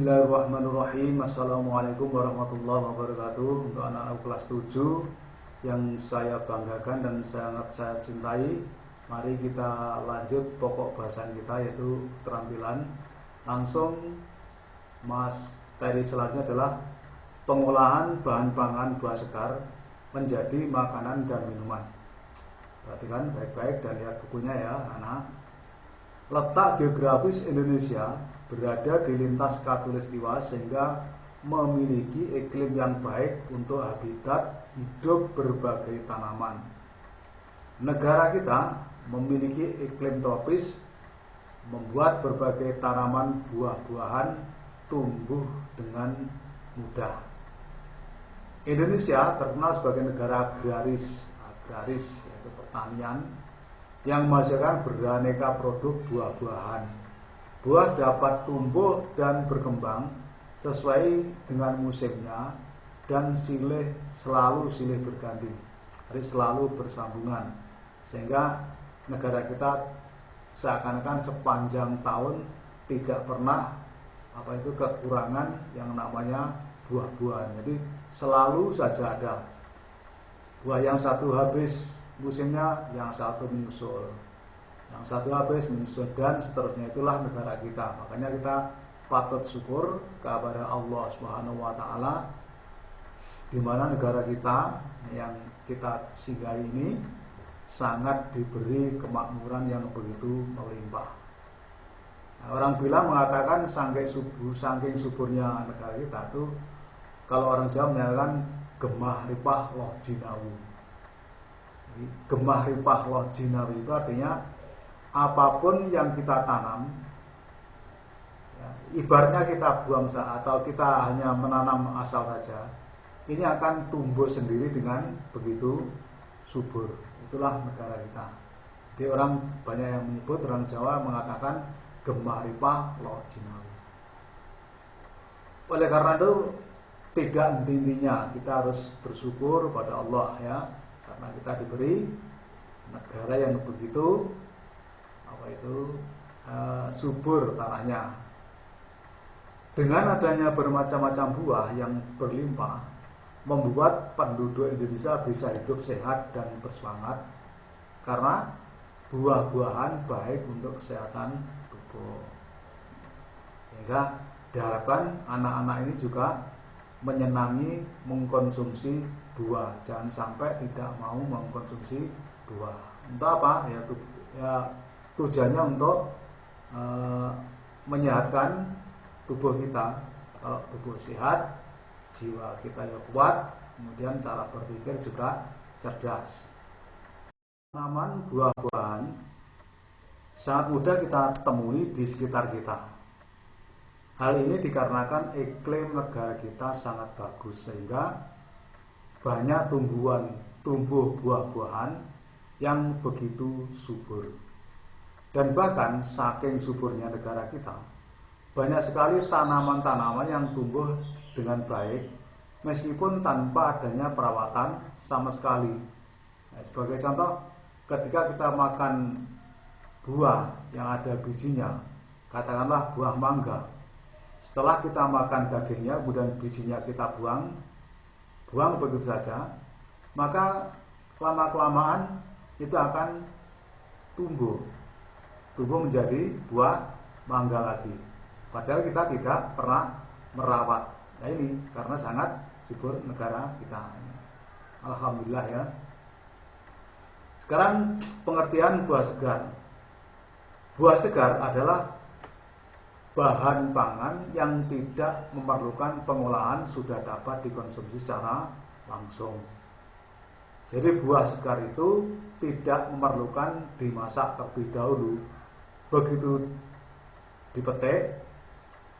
Bismillahirrahmanirrahim. Assalamualaikum warahmatullahi wabarakatuh. Untuk anak-anak kelas 7 yang saya banggakan dan sangat saya cintai, mari kita lanjut pokok bahasan kita, yaitu keterampilan. Langsung materi selanjutnya adalah pengolahan bahan pangan buah segar menjadi makanan dan minuman. Perhatikan baik-baik dan lihat bukunya ya anak. Letak geografis Indonesia berada di lintas khatulistiwa sehingga memiliki iklim yang baik untuk habitat hidup berbagai tanaman. Negara kita memiliki iklim tropis, membuat berbagai tanaman buah-buahan tumbuh dengan mudah. Indonesia terkenal sebagai negara agraris yaitu pertanian, yang menghasilkan beraneka produk buah-buahan. Buah dapat tumbuh dan berkembang sesuai dengan musimnya dan selalu silih berganti, jadi selalu bersambungan, sehingga negara kita seakan-akan sepanjang tahun tidak pernah kekurangan yang namanya buah-buahan. Jadi selalu saja ada buah, yang satu habis musimnya, yang satu menyusul, yang satu habis menyusul, dan seterusnya. Itulah negara kita. Makanya kita patut syukur kepada Allah Subhanahu wa Ta'ala, di mana negara kita yang kita singgahi ini sangat diberi kemakmuran yang begitu melimpah. Nah, orang bilang mengatakan saking suburnya negara kita itu, kalau orang Jawa menyatakan gemah ripah loh jinawi. Gemah ripah loh jinawi itu artinya apapun yang kita tanam, ya, ibaratnya kita buang atau kita hanya menanam asal saja, ini akan tumbuh sendiri dengan begitu subur. Itulah negara kita. Jadi orang banyak yang menyebut, orang Jawa mengatakan gemah ripah loh jinawi. Oleh karena itu tidak henti-hentinya kita harus bersyukur pada Allah ya, karena kita diberi negara yang begitu subur tanahnya. Dengan adanya bermacam-macam buah yang berlimpah, membuat penduduk Indonesia bisa hidup sehat dan bersemangat, karena buah-buahan baik untuk kesehatan tubuh. Sehingga diharapkan anak-anak ini juga menyenangi mengkonsumsi buah, jangan sampai tidak mau mengkonsumsi buah. Untuk apa? Ya tujuannya untuk menyehatkan tubuh kita. Kalau tubuh sehat, jiwa kita ya kuat, kemudian cara berpikir juga cerdas. Tanaman buah-buahan sangat mudah kita temui di sekitar kita. Hal ini dikarenakan iklim negara kita sangat bagus, sehingga banyak tumbuh buah-buahan yang begitu subur. Dan bahkan saking suburnya negara kita, banyak sekali tanaman-tanaman yang tumbuh dengan baik meskipun tanpa adanya perawatan sama sekali. Nah, sebagai contoh, ketika kita makan buah yang ada bijinya, katakanlah buah mangga, setelah kita makan dagingnya, kemudian bijinya kita buang begitu saja, maka lama-kelamaan itu akan tumbuh menjadi buah mangga lagi. Padahal kita tidak pernah merawat. Nah ini karena sangat subur negara kita. Alhamdulillah ya. Sekarang pengertian buah segar. Buah segar adalah bahan pangan yang tidak memerlukan pengolahan, sudah dapat dikonsumsi secara langsung. Jadi buah segar itu tidak memerlukan dimasak terlebih dahulu. Begitu dipetik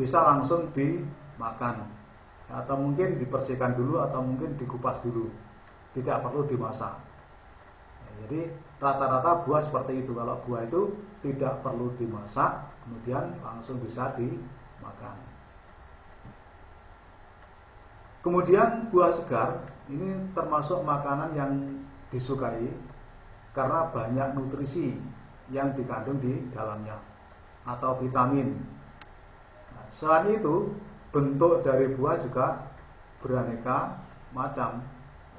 bisa langsung dimakan, atau mungkin dibersihkan dulu, atau mungkin dikupas dulu, tidak perlu dimasak. Jadi rata-rata buah seperti itu. Kalau buah itu tidak perlu dimasak, kemudian langsung bisa dimakan. Kemudian buah segar ini termasuk makanan yang disukai karena banyak nutrisi yang dikandung di dalamnya atau vitamin. Nah, selain itu bentuk dari buah juga beraneka macam.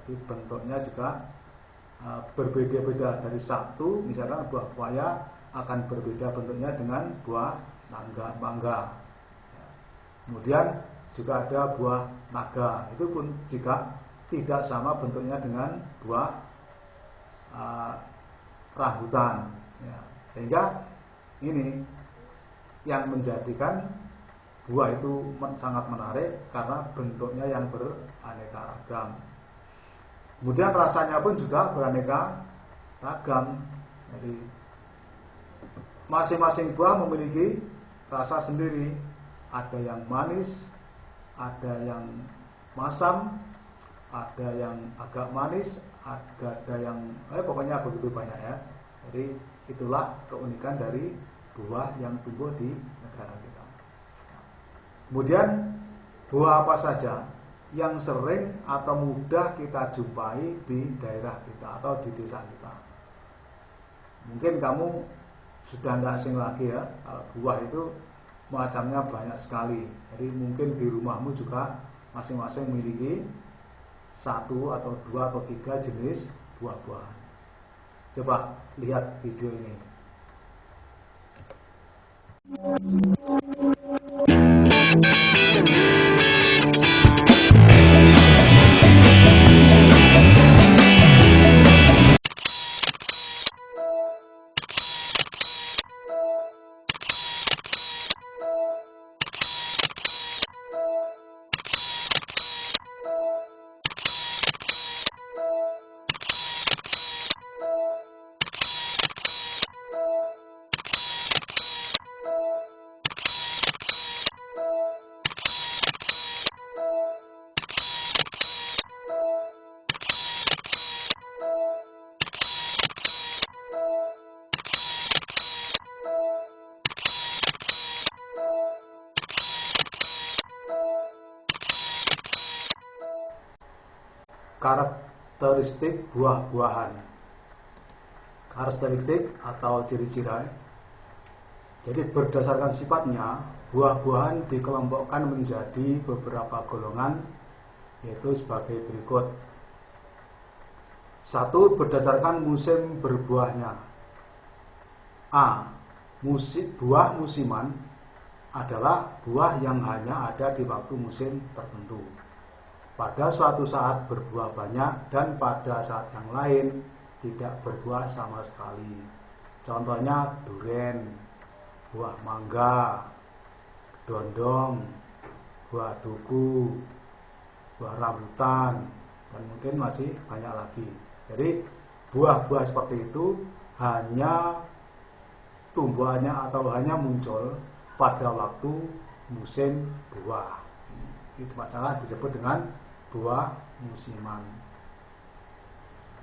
Jadi bentuknya juga berbeda-beda. Dari satu, misalkan buah pepaya akan berbeda bentuknya dengan buah mangga. Kemudian juga ada buah naga, itu pun juga tidak sama bentuknya dengan buah rambutan. Sehingga ini yang menjadikan buah itu sangat menarik karena bentuknya yang beraneka ragam. Kemudian rasanya pun juga beraneka ragam. Jadi masing-masing buah memiliki rasa sendiri. Ada yang manis, ada yang masam, ada yang agak manis, ada yang pokoknya begitu banyak ya. Jadi itulah keunikan dari buah yang tumbuh di negara kita. Kemudian buah apa saja yang sering atau mudah kita jumpai di daerah kita atau di desa kita? Mungkin kamu sudah tidak asing lagi ya, kalau buah itu macamnya banyak sekali. Jadi mungkin di rumahmu juga masing-masing memiliki 1 atau 2 atau 3 jenis buah-buahan. Coba lihat video ini. Karakteristik buah-buahan. Karakteristik atau ciri-ciri. Jadi berdasarkan sifatnya, buah-buahan dikelompokkan menjadi beberapa golongan, yaitu sebagai berikut. 1. Berdasarkan musim berbuahnya. A. Buah musiman adalah buah yang hanya ada di waktu musim tertentu. Pada suatu saat berbuah banyak dan pada saat yang lain tidak berbuah sama sekali. Contohnya duren, buah mangga, dondong, buah duku, buah rambutan, dan mungkin masih banyak lagi. Jadi buah-buah seperti itu hanya tumbuhannya atau hanya muncul pada waktu musim buah. Itu masalah disebut dengan buah musiman.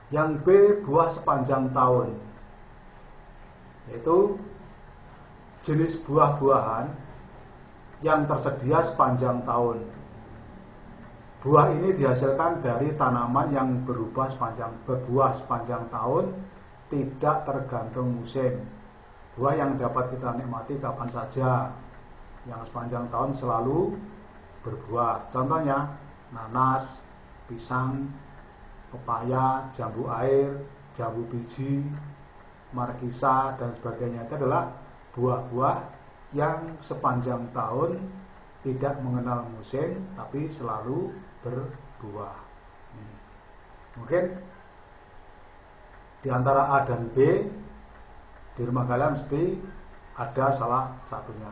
Yang B, buah sepanjang tahun, yaitu jenis buah-buahan yang tersedia sepanjang tahun. Buah ini dihasilkan dari tanaman yang berbuah sepanjang tahun, tidak tergantung musim. Buah yang dapat kita nikmati kapan saja, yang sepanjang tahun selalu berbuah. Contohnya nanas, pisang, pepaya, jambu air, jambu biji, markisa, dan sebagainya. Itu adalah buah-buah yang sepanjang tahun tidak mengenal musim, tapi selalu berbuah. Mungkin di antara A dan B di rumah kalian mesti ada salah satunya.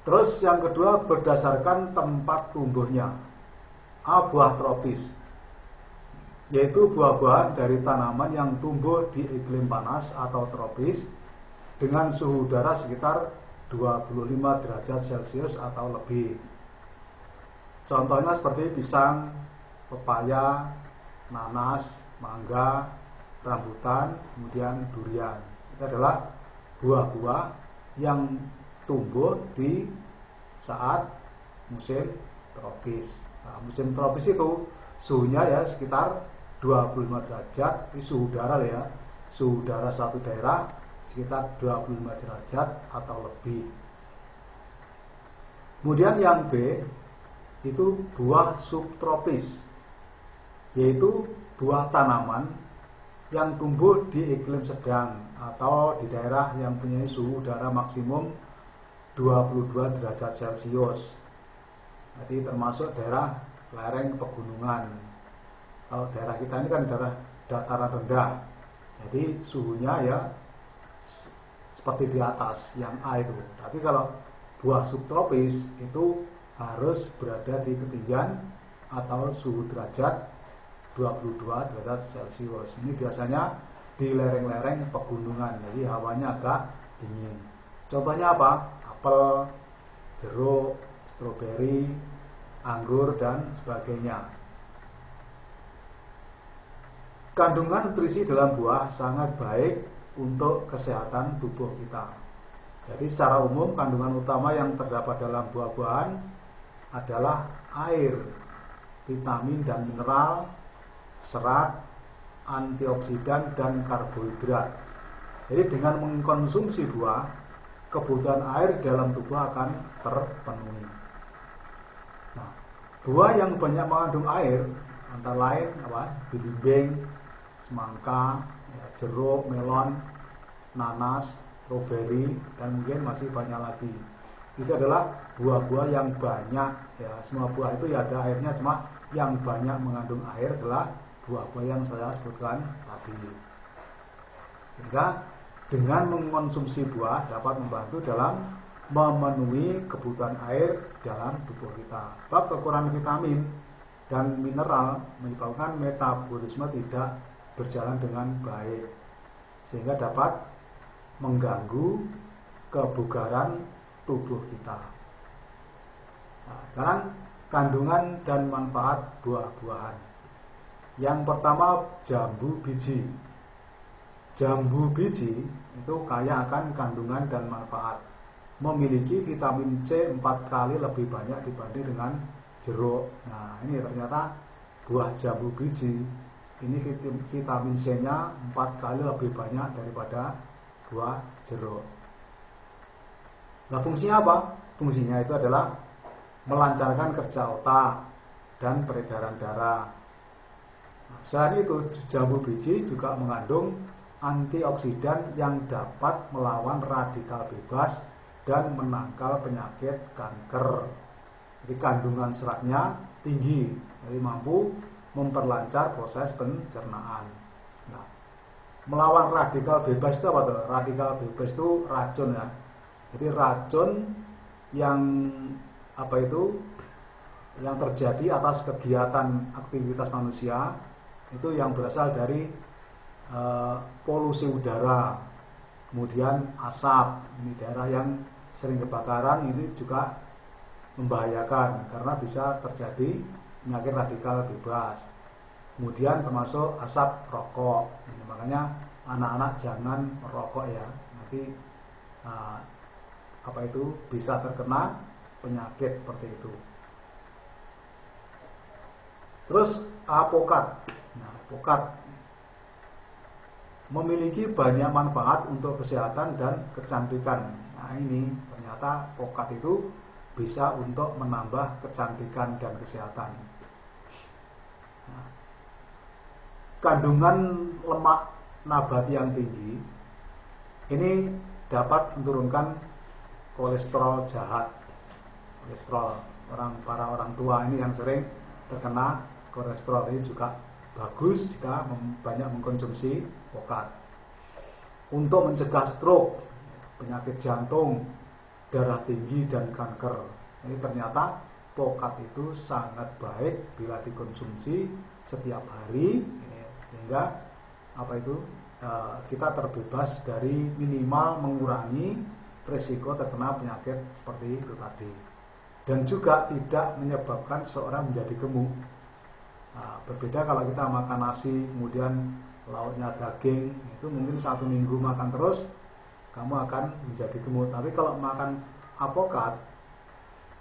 Terus yang kedua, berdasarkan tempat tumbuhnya. A. Buah tropis, yaitu buah-buahan dari tanaman yang tumbuh di iklim panas atau tropis dengan suhu udara sekitar 25 derajat Celcius atau lebih. Contohnya seperti pisang, pepaya, nanas, mangga, rambutan, kemudian durian. Itu adalah buah-buah yang tumbuh di saat musim tropis. Nah, musim tropis itu suhunya ya sekitar 25 derajat, ini suhu udara ya. Suhu udara suatu daerah sekitar 25 derajat atau lebih. Kemudian yang B itu buah subtropis, yaitu buah tanaman yang tumbuh di iklim sedang atau di daerah yang punya suhu udara maksimum 22 derajat Celcius. Jadi termasuk daerah lereng pegunungan. Kalau daerah kita ini kan daerah dataran rendah, jadi suhunya ya seperti di atas yang A itu. Tapi kalau buah subtropis itu harus berada di ketinggian atau suhu derajat 22 derajat Celcius. Ini biasanya di lereng-lereng pegunungan, jadi hawanya agak dingin. Contohnya apa? Apel, jeruk, stroberi, anggur, dan sebagainya. Kandungan nutrisi dalam buah sangat baik untuk kesehatan tubuh kita. Jadi secara umum kandungan utama yang terdapat dalam buah-buahan adalah air, vitamin dan mineral, serat, antioksidan, dan karbohidrat. Jadi dengan mengkonsumsi buah, kebutuhan air dalam tubuh akan terpenuhi. Nah, buah yang banyak mengandung air antara lain belimbing, semangka, jeruk, melon, nanas, stroberi, dan mungkin masih banyak lagi. Itu adalah buah-buah yang banyak, ya semua buah itu ya ada airnya, cuma yang banyak mengandung air adalah buah-buah yang saya sebutkan tadi. Sehingga dengan mengkonsumsi buah dapat membantu dalam memenuhi kebutuhan air dalam tubuh kita. Sebab kekurangan vitamin dan mineral menyebabkan metabolisme tidak berjalan dengan baik, sehingga dapat mengganggu kebugaran tubuh kita. Nah, sekarang kandungan dan manfaat buah-buahan. Yang pertama, jambu biji. Jambu biji itu kaya akan kandungan dan manfaat. Memiliki vitamin C 4 kali lebih banyak dibanding dengan jeruk. Nah, ini ternyata buah jambu biji ini vitamin C-nya 4 kali lebih banyak daripada buah jeruk. Nah, fungsinya apa? Fungsinya itu adalah melancarkan kerja otak dan peredaran darah. Nah, selain itu, jambu biji juga mengandung antioksidan yang dapat melawan radikal bebas dan menangkal penyakit kanker. Jadi kandungan seratnya tinggi, jadi mampu memperlancar proses pencernaan. Nah, melawan radikal bebas itu apa tuh? Radikal bebas itu racun ya. Jadi racun yang yang terjadi atas kegiatan aktivitas manusia itu yang berasal dari polusi udara, kemudian asap. Ini daerah yang sering kebakaran ini juga membahayakan karena bisa terjadi penyakit radikal bebas. Kemudian termasuk asap rokok. Ini makanya anak-anak jangan merokok ya. Nanti bisa terkena penyakit seperti itu. Terus apokat. Nah, apokat memiliki banyak manfaat untuk kesehatan dan kecantikan. Nah, ini ternyata apokat itu bisa untuk menambah kecantikan dan kesehatan. Nah, kandungan lemak nabati yang tinggi ini dapat menurunkan kolesterol jahat. Kolesterol para orang tua ini yang sering terkena kolesterol ini juga bagus jika banyak mengkonsumsi apokat. Untuk mencegah stroke, penyakit jantung, darah tinggi, dan kanker. Ini ternyata apokat itu sangat baik bila dikonsumsi setiap hari, sehingga kita terbebas dari minimal mengurangi risiko terkena penyakit seperti itu tadi, dan juga tidak menyebabkan seorang menjadi gemuk. Nah, berbeda kalau kita makan nasi kemudian lauknya daging, itu mungkin 1 minggu makan terus kamu akan menjadi gemuk. Tapi kalau makan apokat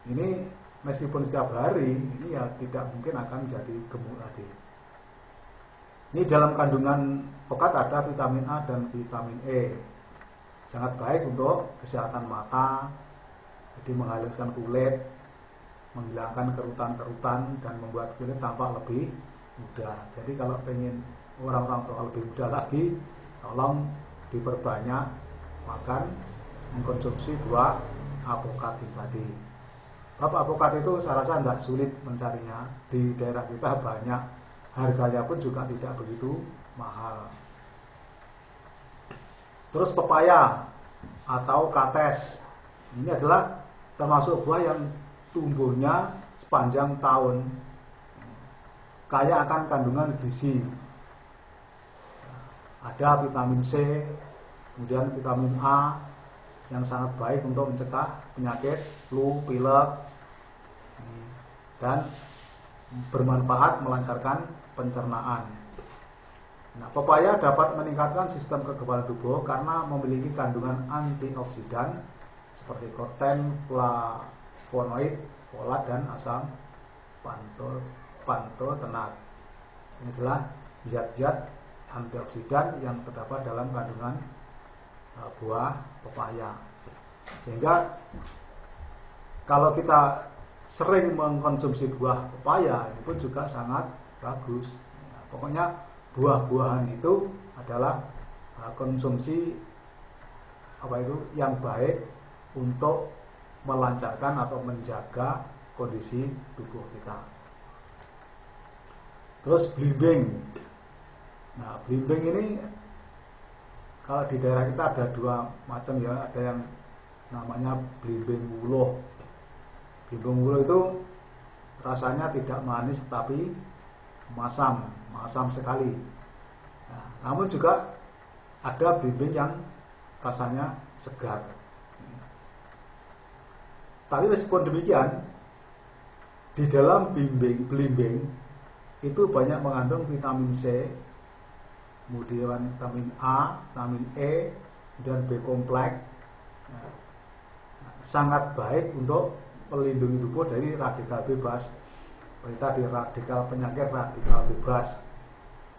ini meskipun setiap hari ini ya tidak mungkin akan menjadi gemuk tadi. Ini dalam kandungan apokat ada vitamin A dan vitamin E, sangat baik untuk kesehatan mata, Jadi menghaluskan kulit, menghilangkan kerutan-kerutan, dan membuat kulit tampak lebih muda. Jadi kalau pengen orang-orang tua lebih muda lagi, tolong diperbanyak makan, mengkonsumsi buah apokat tadi. Apokat itu saya rasa tidak sulit mencarinya, di daerah kita banyak, harganya pun juga tidak begitu mahal. Terus pepaya atau kates, ini adalah termasuk buah yang tumbuhnya sepanjang tahun, kaya akan kandungan gizi. Ada vitamin C, kemudian vitamin A yang sangat baik untuk mencegah penyakit flu, pilek, dan bermanfaat melancarkan pencernaan. Nah, pepaya dapat meningkatkan sistem kekebalan tubuh karena memiliki kandungan antioksidan seperti korten, flavonoid, folat, dan asam pantotenat. Ini adalah zat-zat antioksidan yang terdapat dalam kandungan buah pepaya. Sehingga kalau kita sering mengkonsumsi buah pepaya, ini pun juga sangat bagus. Nah, pokoknya buah-buahan itu adalah konsumsi yang baik untuk melancarkan atau menjaga kondisi tubuh kita. Terus blimbing. Nah, blimbing ini kalau di daerah kita ada dua macam ya, ada yang namanya blimbing wuluh. Blimbing wuluh itu rasanya tidak manis tapi masam sekali. Nah, namun juga ada blimbing yang rasanya segar. Tapi meskipun demikian, di dalam blimbing itu banyak mengandung vitamin C, kemudian vitamin A, vitamin E, dan B kompleks. Nah, sangat baik untuk melindungi tubuh dari radikal bebas, tadi penyakit radikal bebas,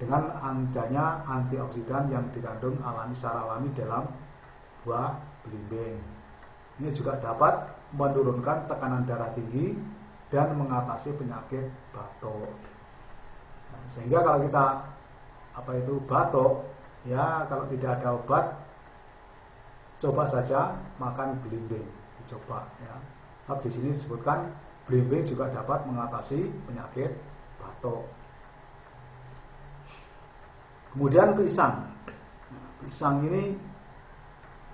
dengan adanya antioksidan yang dikandung secara alami dalam buah blimbing. Ini juga dapat menurunkan tekanan darah tinggi dan mengatasi penyakit batuk. Nah, sehingga kalau kita batuk, ya kalau tidak ada obat, coba saja makan blimbing, dicoba ya. Di sini disebutkan blimbing juga dapat mengatasi penyakit batuk. Kemudian pisang. Pisang ini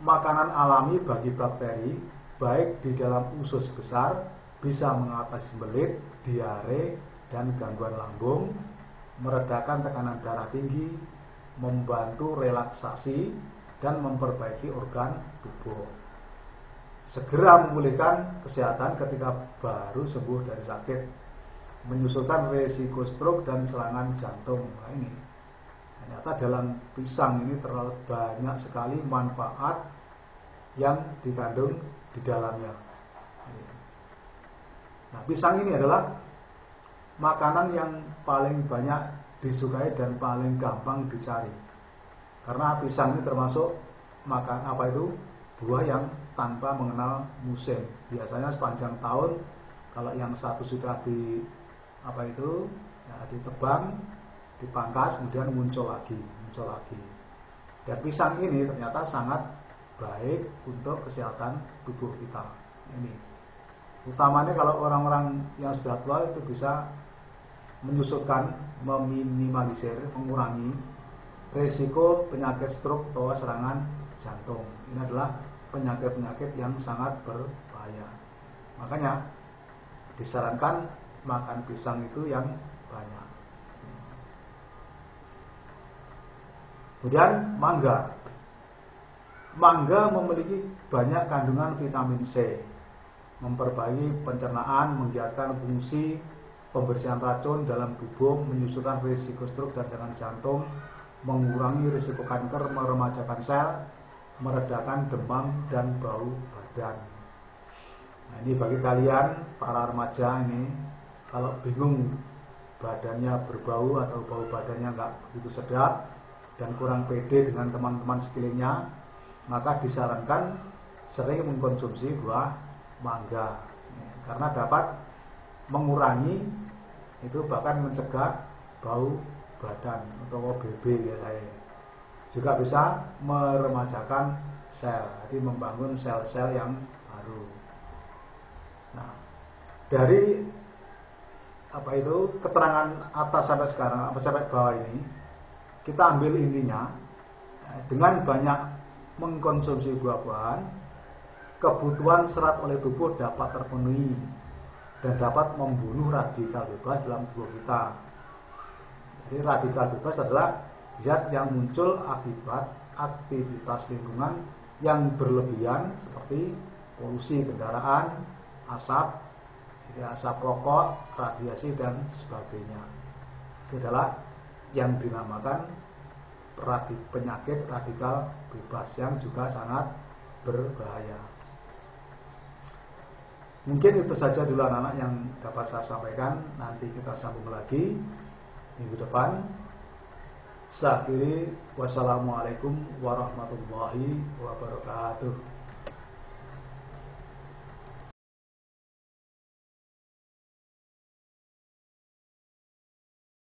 makanan alami bagi bakteri, baik di dalam usus besar, bisa mengatasi sembelit, diare, dan gangguan lambung, meredakan tekanan darah tinggi, membantu relaksasi, dan memperbaiki organ tubuh. Segera memulihkan kesehatan ketika baru sembuh dari sakit, menyusulkan resiko stroke dan serangan jantung. Nah, ini ternyata dalam pisang ini terlalu banyak sekali manfaat yang dikandung di dalamnya. Nah, pisang ini adalah makanan yang paling banyak disukai dan paling gampang dicari, karena pisang ini termasuk buah yang tanpa mengenal musim. Biasanya sepanjang tahun, kalau yang satu sudah ditebang, dipangkas, kemudian muncul lagi. Dan pisang ini ternyata sangat baik untuk kesehatan tubuh kita. Ini utamanya kalau orang-orang yang sudah tua itu bisa menyusutkan, meminimalisir, mengurangi resiko penyakit stroke atau serangan jantung. Ini adalah penyakit-penyakit yang sangat berbahaya. Makanya disarankan makan pisang itu yang banyak. Kemudian mangga. Mangga memiliki banyak kandungan vitamin C, memperbaiki pencernaan, menggiatkan fungsi pembersihan racun dalam tubuh, menyusulkan risiko stroke dan serangan jantung, mengurangi risiko kanker, meremajakan sel, meredakan demam dan bau badan. Nah, ini bagi kalian para remaja ini, kalau bingung badannya berbau atau bau badannya nggak begitu sedap dan kurang pede dengan teman-teman sekelilingnya, maka disarankan sering mengkonsumsi buah mangga, karena dapat mengurangi, itu bahkan mencegah bau badan atau BB biasanya. Juga bisa meremajakan sel, jadi membangun sel-sel yang baru. Nah, dari keterangan atas sampai sekarang, sampai bawah ini, kita ambil intinya, dengan banyak mengkonsumsi buah-buahan, kebutuhan serat oleh tubuh dapat terpenuhi dan dapat membunuh radikal bebas dalam tubuh kita. Jadi radikal bebas adalah zat yang muncul akibat aktivitas lingkungan yang berlebihan seperti polusi kendaraan, asap rokok, radiasi dan sebagainya. Itu adalah yang dinamakan penyakit radikal bebas yang juga sangat berbahaya. Mungkin itu saja dulu anak-anak yang dapat saya sampaikan. Nanti kita sambung lagi minggu depan. Saya akhiri, wassalamualaikum warahmatullahi wabarakatuh.